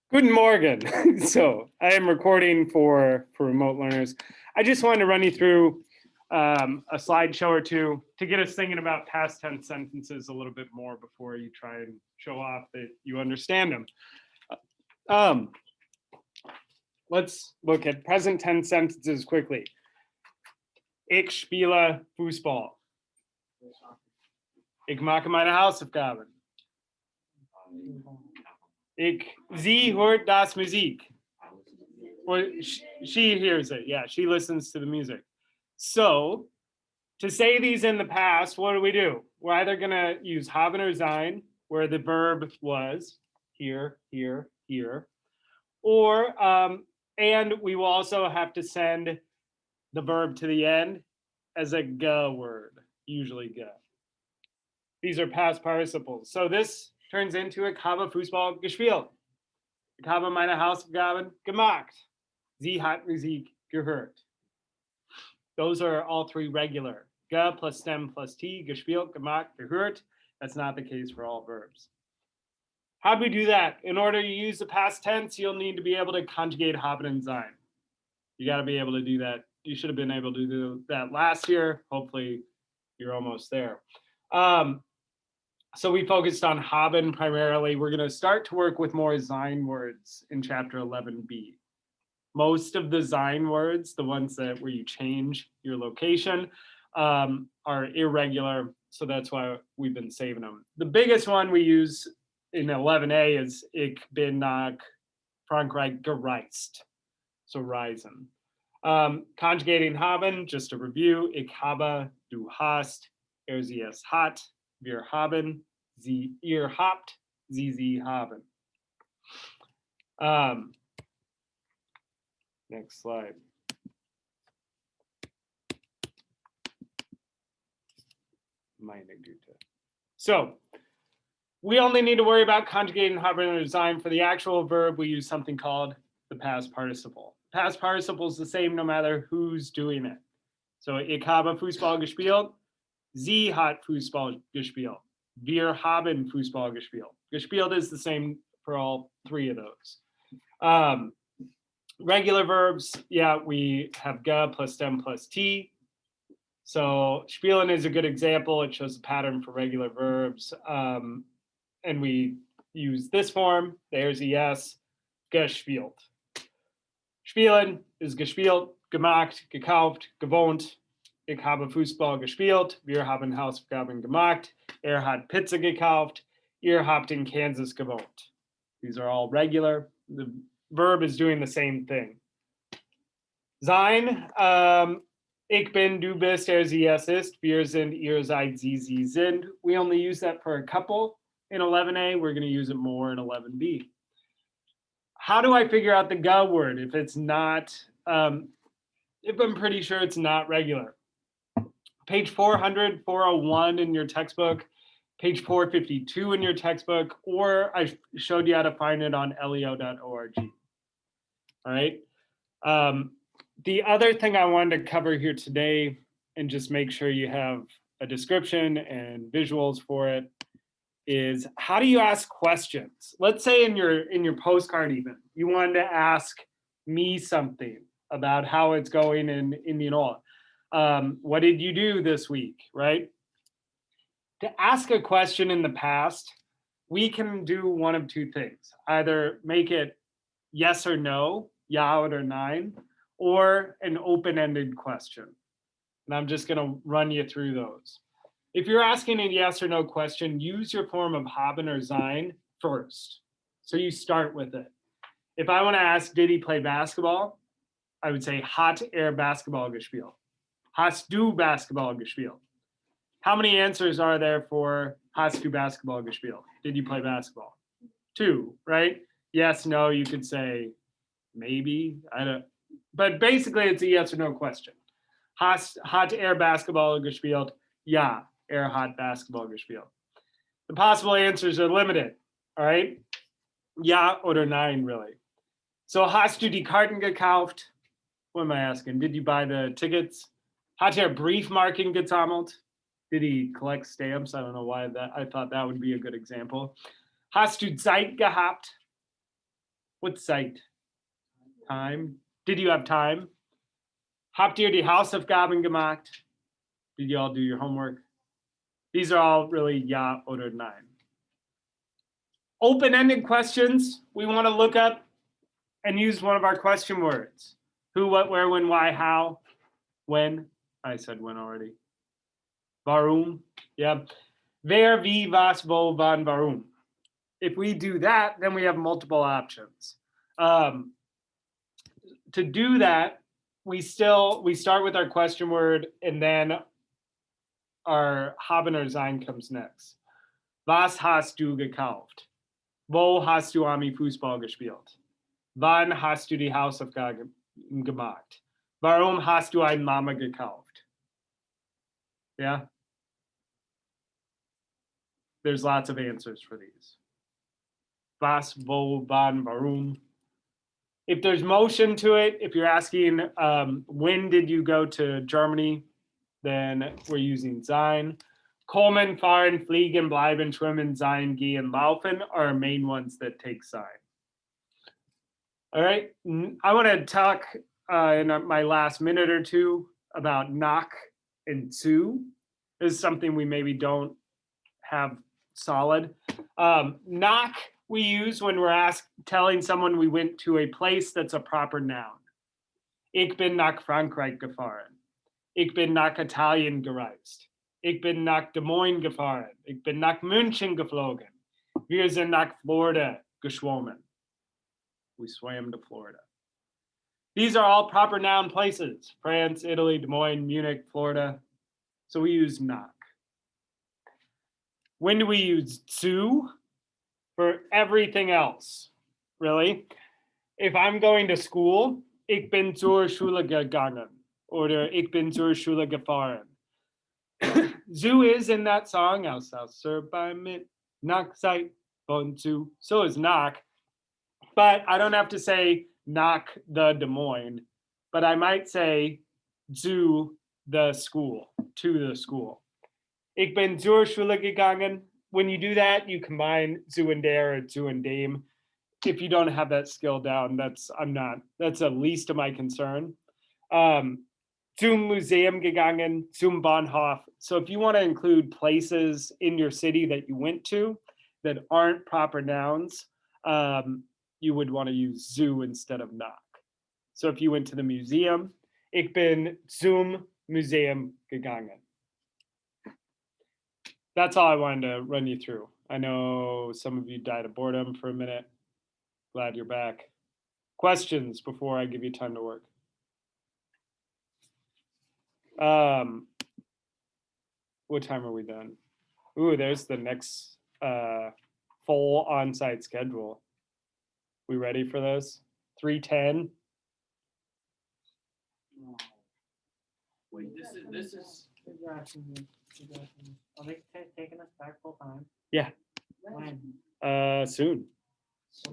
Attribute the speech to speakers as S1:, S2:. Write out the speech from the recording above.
S1: Guten Morgen. So I am recording for remote learners. I just wanted to run you through a slideshow or two to get us thinking about past tense sentences a little bit more before you try and show off that you understand them. Let's look at present tense sentences quickly. Ich spiele Fußball. Ich mache meine Hausaufgaben. Sie hört das Musik. Or she hears it. Yeah, she listens to the music. So to say these in the past, what do? We're either going to use haben or sein, where the verb was here, here, here. Or, and we will also have to send the verb to the end as a g word, usually g. These are past participles. So this turns into ich habe Fußball gespielt. Ich habe meine Hausaufgaben gemacht. Sie hat Musik gehört. Those are all three regular. Ge plus stem plus t, gespielt, gemacht, gehört. That's not the case for all verbs. How do we do that? In order to use the past tense, you'll need to be able to conjugate haben and sein. You got to be able to do that. You should have been able to do that last year. Hopefully, you're almost there. So we focused on haben primarily. We're going to start to work with more sein words in chapter 11b. Most of the sein words, the ones that where you change your location, are irregular. So that's why we've been saving them. The biggest one we use in 11a is ich bin nach Frankreich gereist. So reisen. Conjugating haben, just a review. Ich habe, du hast, sie es hat, wir haben, sie, ihr habt, sie haben. Next slide. Meine Güte. So we only need to worry about conjugating haben or sein. For the actual verb, we use something called the past participle. Past participle is the same no matter who's doing it. So ich habe Fußball gespielt. Sie hat Fußball gespielt. Wir haben Fußball gespielt. Gespielt is the same for all three of those. Regular verbs, yeah, we have ge plus stem plus t. So spielen is a good example. It shows a pattern for regular verbs. And we use this form. There's es, gespielt. Spielen is gespielt, gemacht, gekauft, gewohnt. Ich habe Fußball gespielt. Wir haben Hausaufgaben gemacht. Hat Pizza gekauft. Ihr habt in Kansas gewohnt. These are all regular. The verb is doing the same thing. Sein, ich bin, du bist, sie, es ist. Wir sind, ihr seid, sie sind. We only use that for a couple in 11a. We're going to use it more in 11b. How do I figure out the g word if it's not, if I'm pretty sure it's not regular? Page 400, 401 in your textbook, page 452 in your textbook, or I showed you how to find it on leo.org. All right. The other thing I wanted to cover here today, and just make sure you have a description and visuals for it, is how do you ask questions? Let's say in your postcard even, you wanted to ask me something about how it's going in Indianola. What did you do this week, right? To ask a question in the past, we can do one of two things. Either make it yes or no, ja oder nein, or an open-ended question. And I'm just going to run you through those. If you're asking a yes or no question, use your form of haben or sein first. So you start with it. If I want to ask, did he play basketball? I would say, hat Basketball gespielt? Hast du Basketball gespielt? How many answers are there for hast du Basketball gespielt? Did you play basketball? 2, right? Yes, no, you could say maybe. I don't. But basically, it's a yes or no question. Hat Basketball gespielt? Ja, hat Basketball gespielt. The possible answers are limited, all right? Ja oder nein, really. So hast du die Karten gekauft? What am I asking? Did you buy the tickets? Hat Briefmarken gesammelt? Did he collect stamps? I don't know why that. I thought that would be a good example. Hast du Zeit gehabt? What's Zeit? Time. Did you have time? Habt ihr die Hausaufgaben gemacht? Did you all do your homework? These are all really ja oder nein. Open-ended questions, we want to look up and use one of our question words. Who, what, where, when, why, how, when. I said when already. Warum. Yeah. Wer, wie, was, wo, wann, warum. If we do that, then we have multiple options. To do that, we start with our question word, and then our haben or sein comes next. Was hast du gekauft? Wo hast du Ami Fußball gespielt? Wann hast du die Hausaufgaben gemacht? Warum hast du ein Mama gekauft? Yeah. There's lots of answers for these. Was, wo, wann, warum. If there's motion to it, if you're asking when did you go to Germany, then we're using sein. Kommen, fahren, fliegen, bleiben, schwimmen, sein, gehen, laufen are our main ones that take sein. All right, I want to talk in my last minute or two about knock and zu. This is something we maybe don't have solid. Knock we use when we're telling someone we went to a place that's a proper noun. Ich bin nach Frankreich gefahren. Ich bin nach Italien gereist. Ich bin nach Des Moines gefahren. Ich bin nach München geflogen. Wir sind nach Florida geschwommen. We swam to Florida. These are all proper noun places. France, Italy, Des Moines, Munich, Florida. So we use nach. When do we use zu? For everything else, really. If I'm going to school, ich bin zur Schule gegangen. Oder ich bin zur Schule gefahren. Zu is in that song, Außer bei mit, nach Zeit von zu. So is nach. But I don't have to say nach the Des Moines. But I might say zu the school, to the school. Ich bin zur Schule gegangen. When you do that, you combine zu and der or zu and dem. If you don't have that skill down, that's the least of my concern. Zum Museum gegangen, zum Bahnhof. So if you want to include places in your city that you went to that aren't proper nouns, you would want to use zu instead of nach. So if you went to the museum, ich bin zum Museum gegangen. That's all I wanted to run you through. I know some of you died of boredom for a minute. Glad you're back. Questions before I give you time to work? What time are we done? Ooh, there's the next full on-site schedule. We ready for this? 3:10.
S2: Wait, this is. Are they taking us back full time?
S1: Yeah.
S2: When?
S1: Soon.
S2: So